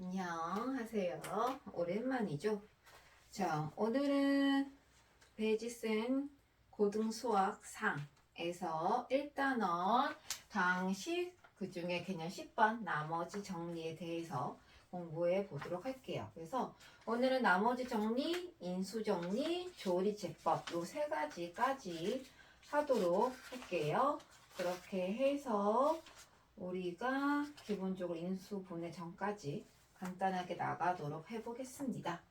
안녕하세요. 오랜만이죠? 자, 오늘은 베이지센 고등수학 상에서 1단원 당식 그 중에 개념 10번 나머지 정리에 대해서 공부해 보도록 할게요. 그래서 오늘은 나머지 정리, 인수 정리, 조리제법 요 세 가지까지 하도록 할게요. 그렇게 해서 우리가 기본적으로 인수 분해 전까지 간단하게 나가도록 해보겠습니다.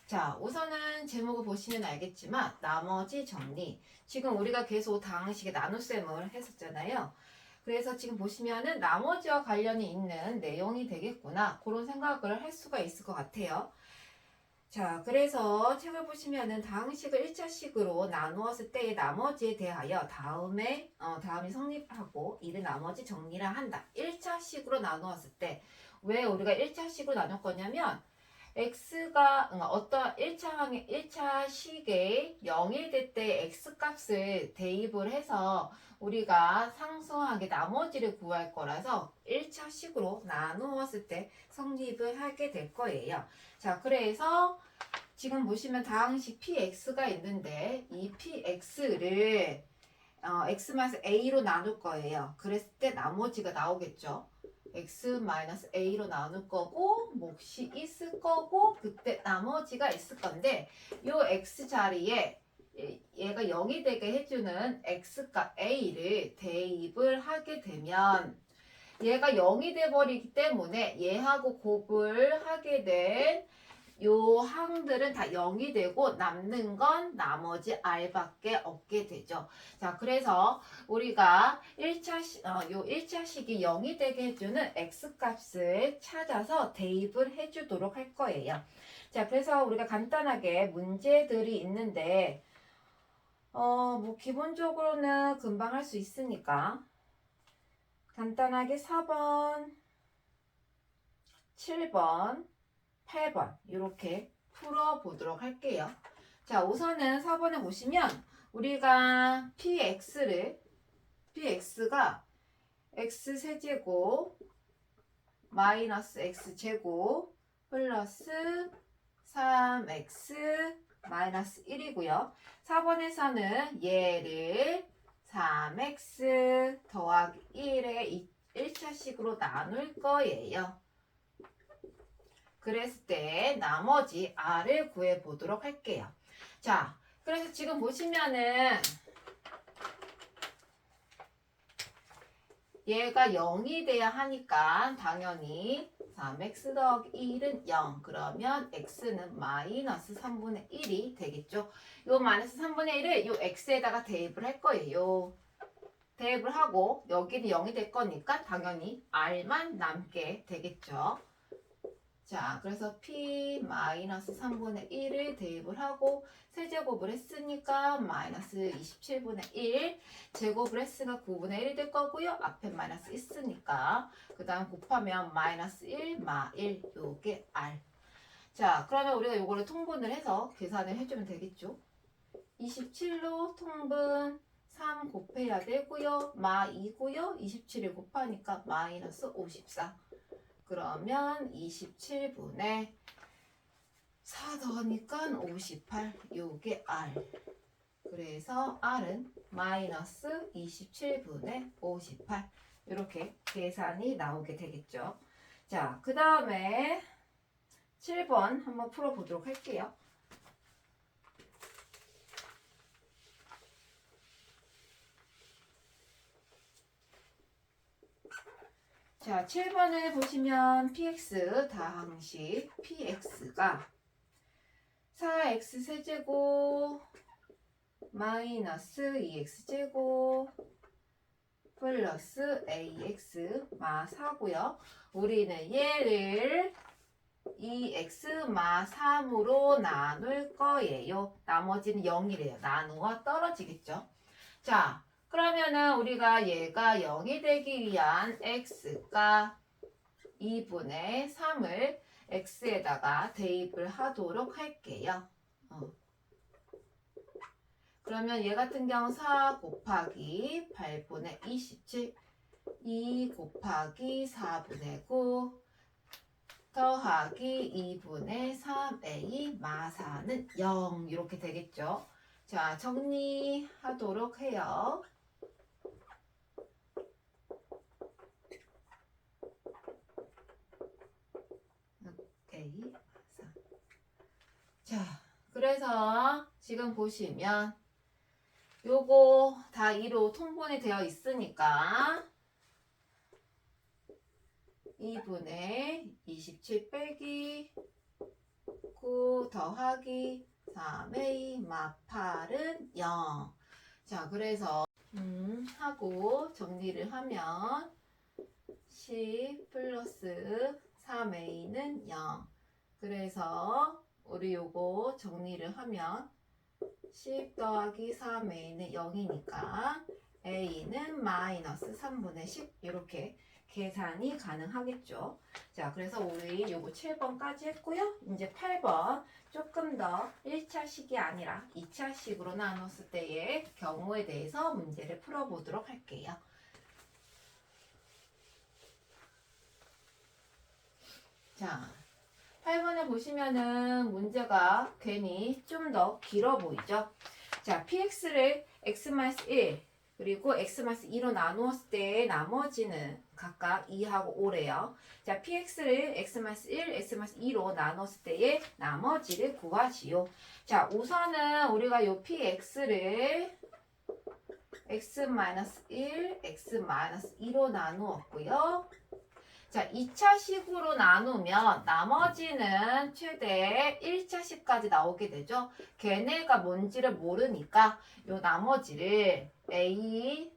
자, 우선은 제목을 보시면 알겠지만 나머지 정리. 지금 우리가 계속 당식의 나눗셈을 했었잖아요. 그래서 지금 보시면은 나머지와 관련이 있는 내용이 되겠구나, 그런 생각을 할 수가 있을 것 같아요. 자, 그래서 책을 보시면은 당식을 1차식으로 나누었을 때의 나머지에 대하여 다음이 성립하고 이를 나머지 정리를 한다. 1차식으로 나누었을 때 왜 우리가 1차식으로 나눌 거냐면 x가 어떤 1차식의 0이 될 때 x 값을 대입을 해서 우리가 상수하게 나머지를 구할 거라서 1차식으로 나누었을 때 성립을 하게 될 거예요. 자, 그래서 지금 보시면 다항식 px가 있는데 이 px를 x-a로 나눌 거예요. 그랬을 때 나머지가 나오겠죠. x-a로 나눌 거고 몫이 있을 거고 그때 나머지가 있을 건데 요 x 자리에 얘가 0이 되게 해주는 x값 a를 대입을 하게 되면 얘가 0이 돼버리기 때문에 얘하고 곱을 하게 된 요 항들은 다 0이 되고 남는 건 나머지 r밖에 없게 되죠. 자, 그래서 우리가 1차식이 0이 되게 해주는 x값을 찾아서 대입을 해주도록 할 거예요. 자, 그래서 우리가 간단하게 문제들이 있는데 뭐 기본적으로는 금방 할 수 있으니까 간단하게 4번, 7번, 8번 이렇게 풀어보도록 할게요. 자, 우선은 4번에 보시면 우리가 px가 x세제곱 마이너스 x제곱 플러스 3x 마이너스 1이고요. 4번에서는 얘를 3x 더하기 1의 1차식으로 나눌 거예요. 그랬을 때 나머지 r을 구해 보도록 할게요. 자, 그래서 지금 보시면은 얘가 0이 돼야 하니까 당연히 3x 더하기 1은 0. 그러면 x는 마이너스 3분의 1이 되겠죠. 요 마이너스 3분의 1을 요 x에다가 대입을 할 거예요. 대입을 하고 여기는 0이 될 거니까 당연히 r만 남게 되겠죠. 자, 그래서 p-3분의 1을 대입을 하고 세제곱을 했으니까 마이너스 27분의 1 제곱을 했으니까 9분의 1이 될 거고요. 앞에 마이너스 있으니까 그 다음 곱하면 마이너스 1, 마 1 요게 r. 자, 그러면 우리가 요거를 통분을 해서 계산을 해주면 되겠죠. 27로 통분 3 곱해야 되고요. 마 2고요. 27을 곱하니까 마이너스 54. 그러면 27분의 4 더하니까 58 요게 r. 그래서 r은 마이너스 27분의 58 이렇게 계산이 나오게 되겠죠. 자, 그 다음에 7번 한번 풀어보도록 할게요. 자, 7번을 보시면 px 다항식 px가 4x 세제곱 마이너스 2x제곱 플러스 ax 마 4고요. 우리는 얘를 2x 마 3으로 나눌 거예요. 나머지는 0이래요. 나누어 떨어지겠죠. 자, 그러면은 우리가 얘가 0이 되기 위한 x가 2분의 3을 x에다가 대입을 하도록 할게요. 그러면 얘 같은 경우 4 곱하기 8분의 27 2 곱하기 4분의 9 더하기 2분의 3a 마사는 0 이렇게 되겠죠. 자, 정리하도록 해요. a 마사. 자, 그래서 지금 보시면 요거 다 2로 통분이 되어 있으니까 2분의 27 빼기 9 더하기 3a 마팔은 0. 자, 그래서 하고 정리를 하면 10 플러스 3a는 0. 그래서 우리 요거 정리를 하면 10 더하기 3a는 0이니까 a는 마이너스 3분의 10 이렇게 계산이 가능하겠죠. 자, 그래서 우리 요거 7번까지 했고요. 이제 8번 조금 더 1차식이 아니라 2차식으로 나눴을 때의 경우에 대해서 문제를 풀어보도록 할게요. 자, 8번에 보시면은 문제가 괜히 좀 더 길어 보이죠? 자, px를 x-1 그리고 x-2로 나누었을 때 나머지는 각각 2하고 5래요. 자, px를 x-1, x-2로 나눴을 때의 나머지를 구하시오. 자, 우선은 우리가 요 px를 x-1, x-2로 나누었고요. 자, 2차식으로 나누면 나머지는 최대 1차식까지 나오게 되죠. 걔네가 뭔지를 모르니까 요 나머지를 a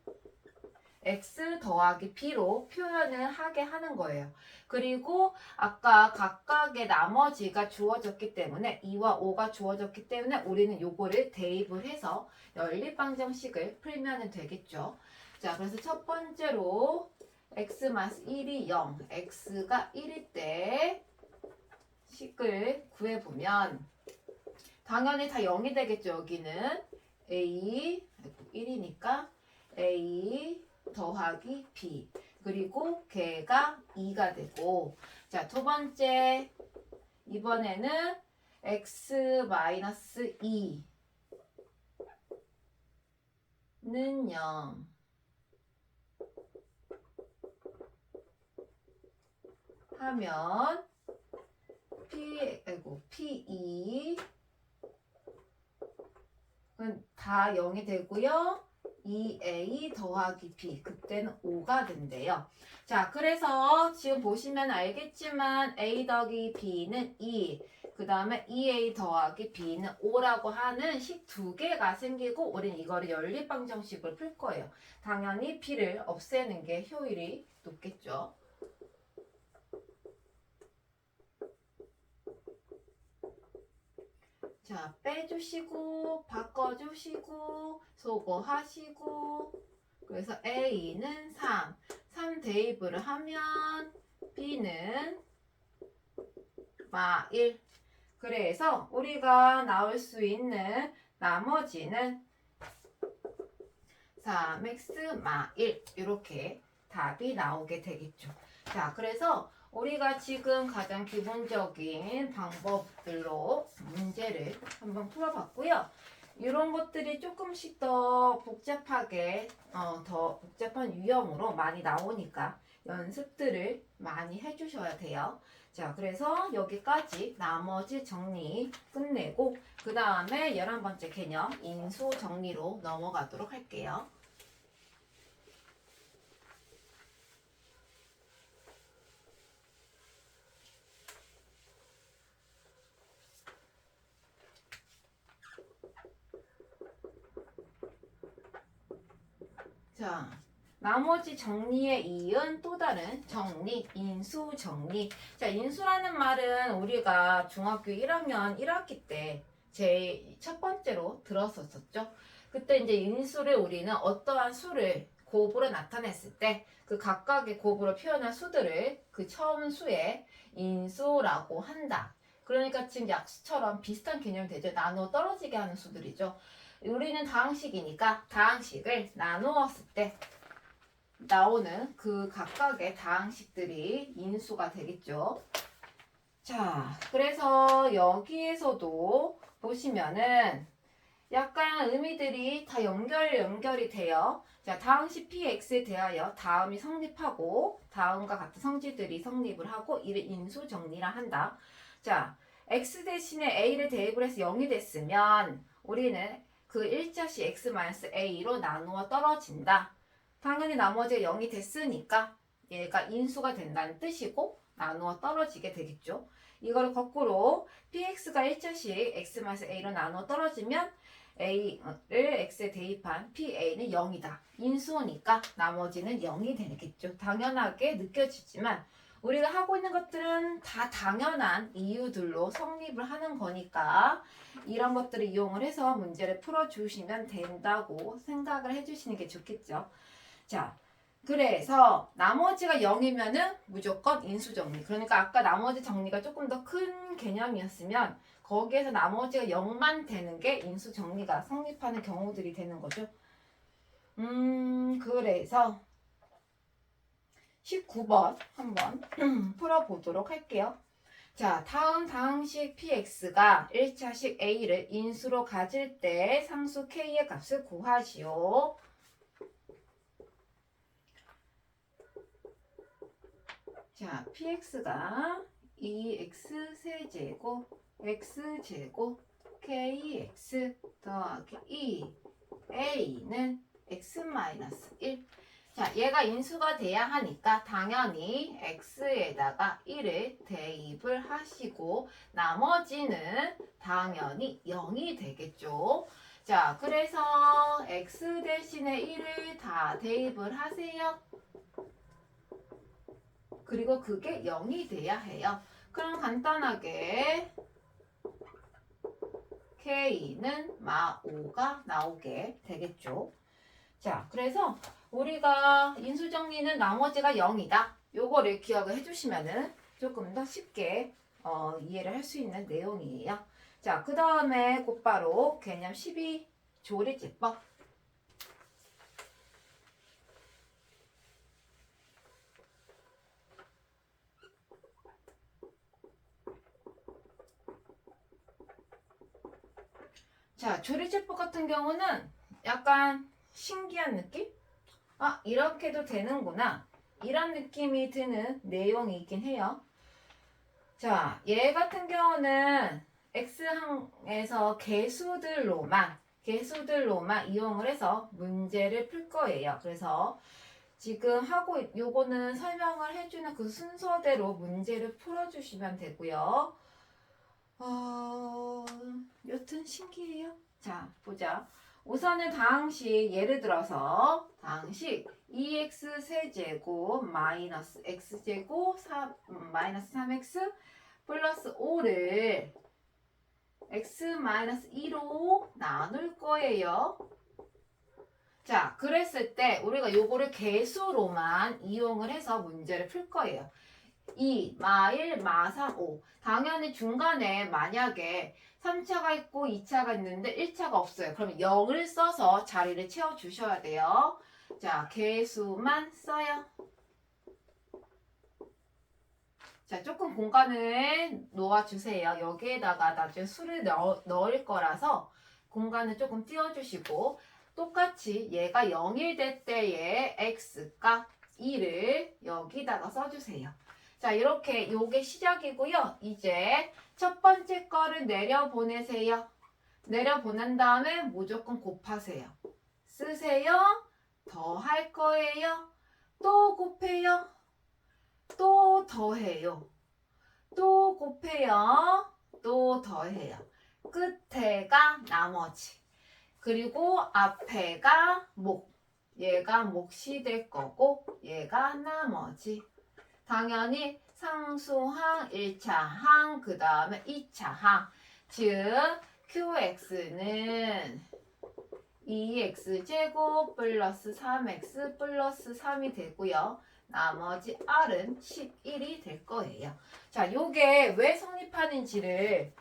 x 더하기 b로 표현을 하게 하는 거예요. 그리고 아까 각각의 나머지가 주어졌기 때문에 2와 5가 주어졌기 때문에 우리는 요거를 대입을 해서 연립방정식을 풀면 되겠죠. 자, 그래서 첫 번째로 x-1이 0, x가 1일 때 식을 구해보면 당연히 다 0이 되겠죠. 여기는 a 1이니까 a 더하기 b 그리고 걔가 2가 되고 자, 두 번째 이번에는 x-2는 0 하면 P2는 다 0이 되고요. 2A 더하기 B 그때는 5가 된대요. 자, 그래서 지금 보시면 알겠지만 A 더하기 B는 2, 그 다음에 2A 더하기 B는 5라고 하는 식 두 개가 생기고 우린 이거를 연립방정식으로 풀 거예요. 당연히 B를 없애는 게 효율이 높겠죠. 자, 빼주시고 바꿔주시고 소거하시고 그래서 A는 3 대입을 하면 B는 마1 그래서 우리가 나올 수 있는 나머지는 3x 마1 이렇게 답이 나오게 되겠죠. 자, 그래서 우리가 지금 가장 기본적인 방법들로 문제를 한번 풀어봤고요. 이런 것들이 조금씩 더 복잡하게 더 복잡한 유형으로 많이 나오니까 연습들을 많이 해주셔야 돼요. 자, 그래서 여기까지 나머지 정리 끝내고 그 다음에 11번째 개념 인수 정리로 넘어가도록 할게요. 자, 나머지 정리에 이은 또 다른 정리, 인수 정리. 자, 인수라는 말은 우리가 중학교 1학년 1학기 때 제 첫 번째로 들었었죠. 그때 이제 인수를 우리는 어떠한 수를 곱으로 나타냈을 때 그 각각의 곱으로 표현한 수들을 그 처음 수에 인수라고 한다. 그러니까 지금 약수처럼 비슷한 개념이 되죠. 나누어 떨어지게 하는 수들이죠. 우리는 다항식이니까 다항식을 나누었을 때 나오는 그 각각의 다항식들이 인수가 되겠죠. 자, 그래서 여기에서도 보시면은 약간 의미들이 다 연결이 돼요. 자, 다음시 px에 대하여 다음이 성립하고 다음과 같은 성질들이 성립을 하고 이를 인수 정리라 한다. 자, x 대신에 a를 대입을 해서 0이 됐으면 우리는 그 일자시 x-a로 나누어 떨어진다. 당연히 나머지가 0이 됐으니까 얘가 인수가 된다는 뜻이고 나누어 떨어지게 되겠죠. 이거를 거꾸로 px가 일자씩 x-a로 나누어 떨어지면 a를 x에 대입한 pa는 0이다. 인수니까 나머지는 0이 되겠죠. 당연하게 느껴지지만 우리가 하고 있는 것들은 다 당연한 이유들로 성립을 하는 거니까 이런 것들을 이용을 해서 문제를 풀어주시면 된다고 생각을 해주시는 게 좋겠죠. 자, 그래서 나머지가 0이면은 무조건 인수정리. 그러니까 아까 나머지 정리가 조금 더 큰 개념이었으면 거기에서 나머지가 0만 되는 게 인수정리가 성립하는 경우들이 되는 거죠. 그래서 19번 한번 풀어보도록 할게요. 자, 다음 다항식 px가 1차식 a를 인수로 가질 때 상수 k의 값을 구하시오. 자, px가 2x 세제곱 x제곱 kx 더하기 2a는 x-1. 자, 얘가 인수가 돼야 하니까 당연히 x에다가 1을 대입을 하시고 나머지는 당연히 0이 되겠죠. 자, 그래서 x 대신에 1을 다 대입을 하세요. 그리고 그게 0이 돼야 해요. 그럼 간단하게 K는 마5가 나오게 되겠죠. 자, 그래서 우리가 인수정리는 나머지가 0이다. 요거를 기억을 해주시면은 조금 더 쉽게 이해를 할 수 있는 내용이에요. 자, 그 다음에 곧바로 개념 12 조리제법. 자, 조리제법 같은 경우는 약간 신기한 느낌? 아, 이렇게도 되는구나. 이런 느낌이 드는 내용이 있긴 해요. 자, 얘 같은 경우는 X항에서 개수들로만 이용을 해서 문제를 풀 거예요. 그래서 지금 하고 요거는 설명을 해주는 그 순서대로 문제를 풀어주시면 되고요. 여튼 신기해요. 자, 보자. 우선은 다항식 예를 들어서 다항식 2x 세제곱 마이너스 x제곱 마이너스 3x 플러스 5를 x 마이너스 2로 나눌 거예요. 자, 그랬을 때 우리가 요거를 개수로만 이용을 해서 문제를 풀 거예요. 2, 마 1, 마 3, 5. 당연히 중간에 만약에 3차가 있고 2차가 있는데 1차가 없어요. 그럼 0을 써서 자리를 채워주셔야 돼요. 자, 개수만 써요. 자, 조금 공간을 놓아주세요. 여기에다가 나중에 수를 넣을 거라서 공간을 조금 띄워주시고 똑같이 얘가 0일 될 때의 x값 2를 여기다가 써주세요. 자, 이렇게 요게 시작이고요. 이제 첫 번째 거를 내려보내세요. 내려보낸 다음에 무조건 곱하세요. 쓰세요. 더할 거예요. 또 곱해요. 또 더해요. 또 곱해요. 또 더해요. 끝에가 나머지. 그리고 앞에가 목. 얘가 몫이 될 거고 얘가 나머지. 당연히 상수항 1차 항, 그 다음에 2차 항. 즉 QX는 2x제곱 플러스 3x 플러스 3이 되고요. 나머지 R은 11이 될 거예요. 자, 요게 왜 성립하는지를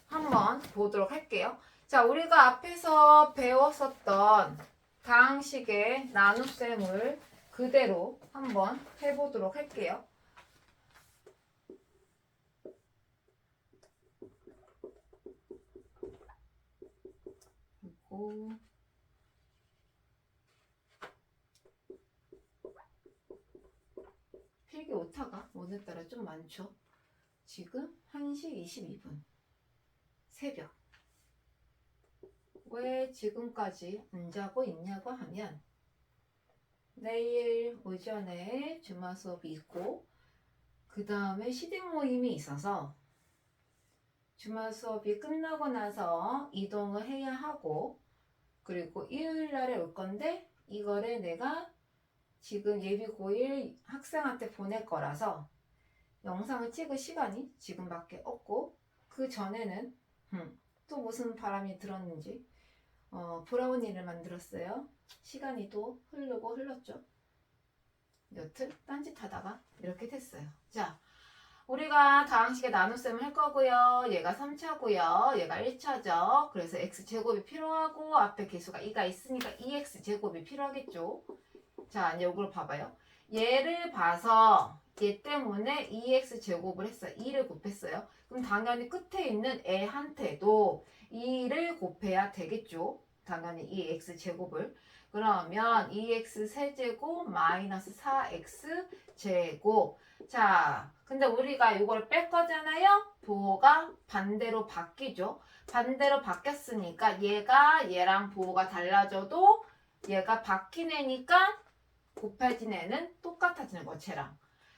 한번 보도록 할게요. 자, 우리가 앞에서 배웠었던 다항식의 나눗셈을 그대로 한번 해보도록 할게요. 되고 필기 오타가 오늘따라 좀 많죠. 지금 1시 22분 새벽. 왜 지금까지 안 자고 있냐고 하면 내일 오전에 주말 수업이 있고 그 다음에 시댁 모임이 있어서 주말 수업이 끝나고 나서 이동을 해야 하고 그리고 일요일 날에 올 건데 이거를 내가 지금 예비 고1 학생한테 보낼 거라서 영상을 찍을 시간이 지금밖에 없고 그 전에는 또 무슨 바람이 들었는지 브라우니를 만들었어요. 시간이 또 흐르고 흘렀죠. 여튼 딴짓하다가 이렇게 됐어요. 자, 우리가 다항식의 나눗셈을 할 거고요. 얘가 3차고요. 얘가 1차죠. 그래서 x제곱이 필요하고 앞에 개수가 2가 있으니까 2x제곱이 필요하겠죠. 자, 이제 이걸 봐봐요. 얘를 봐서 얘 때문에 2x제곱을 했어요. 2를 곱했어요. 그럼 당연히 끝에 있는 애한테도 2를 곱해야 되겠죠. 당연히 2x제곱을. 그러면 2x 세제곱 마이너스 4x제곱. 자, 근데 우리가 이걸 뺄 거잖아요. 부호가 반대로 바뀌죠. 반대로 바뀌었으니까 얘가 얘랑 부호가 달라져도 얘가 바뀐 애니까 곱해진 애는 똑같아지는 거 쟤랑.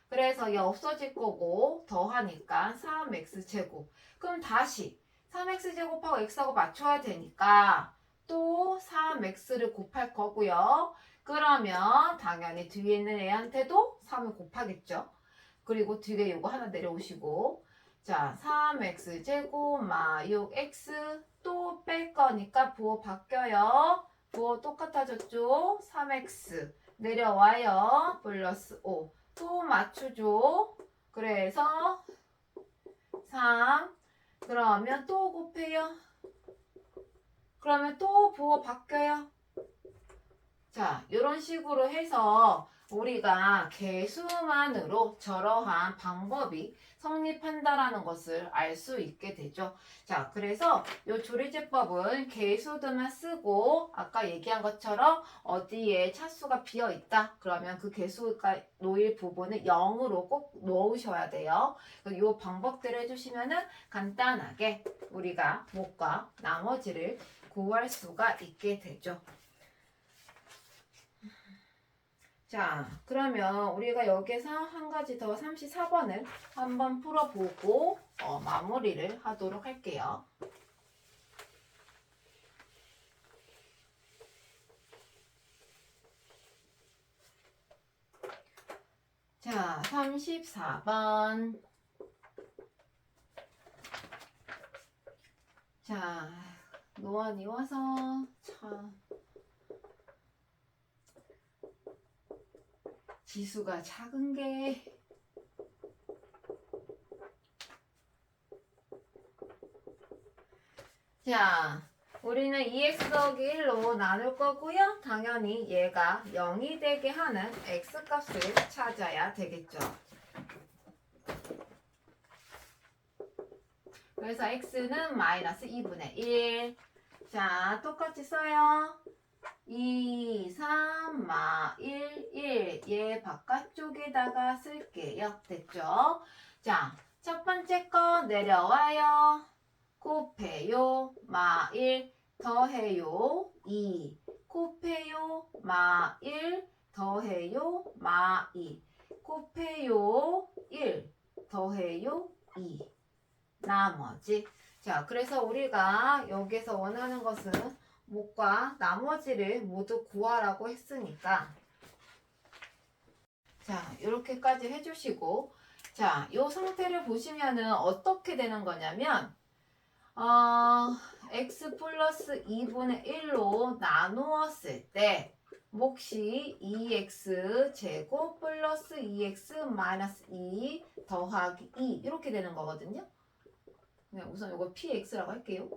그래서 얘 없어질 거고 더하니까 3x제곱. 그럼 다시 3x제곱하고 x하고 맞춰야 되니까 또 3x를 곱할 거고요. 그러면 당연히 뒤에 있는 애한테도 3을 곱하겠죠. 그리고 뒤에 요거 하나 내려오시고 자 3x제곱 마 6x 또 뺄 거니까 부호 바뀌어요. 부호 똑같아졌죠. 3x 내려와요. 플러스 5 또 맞추죠. 그래서 3 그러면 또 곱해요. 그러면 또 부호 바뀌어요. 자, 이런 식으로 해서 우리가 개수만으로 저러한 방법이 성립한다라는 것을 알 수 있게 되죠. 자, 그래서 이 조리제법은 개수들만 쓰고 아까 얘기한 것처럼 어디에 차수가 비어 있다. 그러면 그 개수가 놓일 부분을 0으로 꼭 놓으셔야 돼요. 이 방법들을 해주시면은 간단하게 우리가 목과 나머지를 구할 수가 있게 되죠. 자, 그러면 우리가 여기서 한 가지 더 34번을 한번 풀어보고 마무리를 하도록 할게요. 자, 34번. 자, 노안이 와서 지수가 작은 게 자, 우리는 2x 더하기 1로 나눌 거고요. 당연히 얘가 0이 되게 하는 x값을 찾아야 되겠죠. 그래서 x는 마이너스 2분의 1. 자, 똑같이 써요. 2, 3, 1, 1. 얘 바깥쪽에다가 쓸게요. 됐죠? 자, 첫 번째 거 내려와요. 곱해요. 1 더해요. 2. 곱해요. 1 더해요. 2. 곱해요. 1 더해요. 2. 나머지. 자, 그래서 우리가 여기서 원하는 것은 목과 나머지를 모두 구하라고 했으니까 자, 이렇게까지 해주시고 자, 이 상태를 보시면은 어떻게 되는 거냐면 x 플러스 2분의 1로 나누었을 때 몫이 2x 제곱 플러스 2x 마이너스 2 더하기 2 이렇게 되는 거거든요. 그냥 우선 이거 px라고 할게요.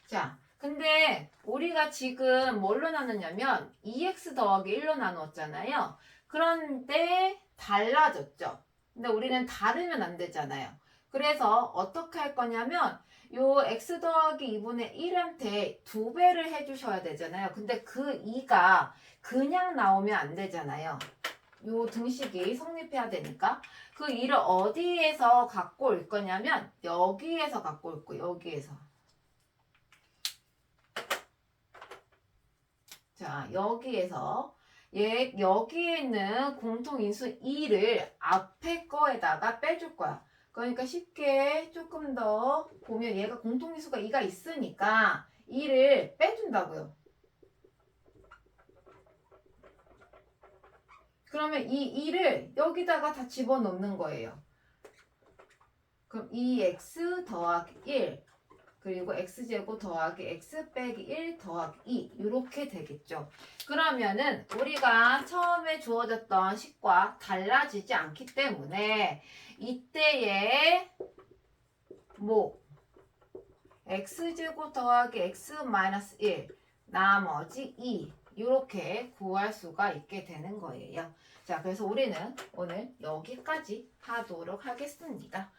자, 근데 우리가 지금 뭘로 나눴냐면 2x 더하기 1로 나누었잖아요. 그런데 달라졌죠. 근데 우리는 다르면 안 되잖아요. 그래서 어떻게 할 거냐면 요 x 더하기 2분의 1한테 2배를 해주셔야 되잖아요. 근데 그 2가 그냥 나오면 안 되잖아요. 요 등식이 성립해야 되니까 그 2를 어디에서 갖고 올 거냐면 여기에서 갖고 올 거예요. 여기에서. 자, 여기에서 여기에 있는 공통인수 2를 앞에 거에다가 빼줄 거야. 그러니까 쉽게 조금 더 보면 얘가 공통인수가 2가 있으니까 2를 빼준다고요. 그러면 이 2를 여기다가 다 집어넣는 거예요. 그럼 2x 더하기 1 그리고 x제곱 더하기 x 빼기 1 더하기 2 이렇게 되겠죠. 그러면은 우리가 처음에 주어졌던 식과 달라지지 않기 때문에 이때의 뭐 x제곱 더하기 x 마이너스 1 나머지 2 이렇게 구할 수가 있게 되는 거예요. 자, 그래서 우리는 오늘 여기까지 하도록 하겠습니다.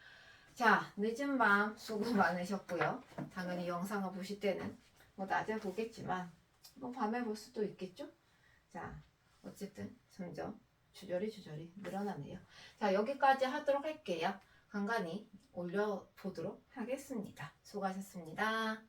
자, 늦은 밤 수고 많으셨고요. 당연히 영상을 보실 때는 뭐 낮에 보겠지만 뭐 밤에 볼 수도 있겠죠? 자, 어쨌든 점점 주저리 늘어나네요. 자, 여기까지 하도록 할게요. 간간히 올려보도록 하겠습니다. 수고하셨습니다.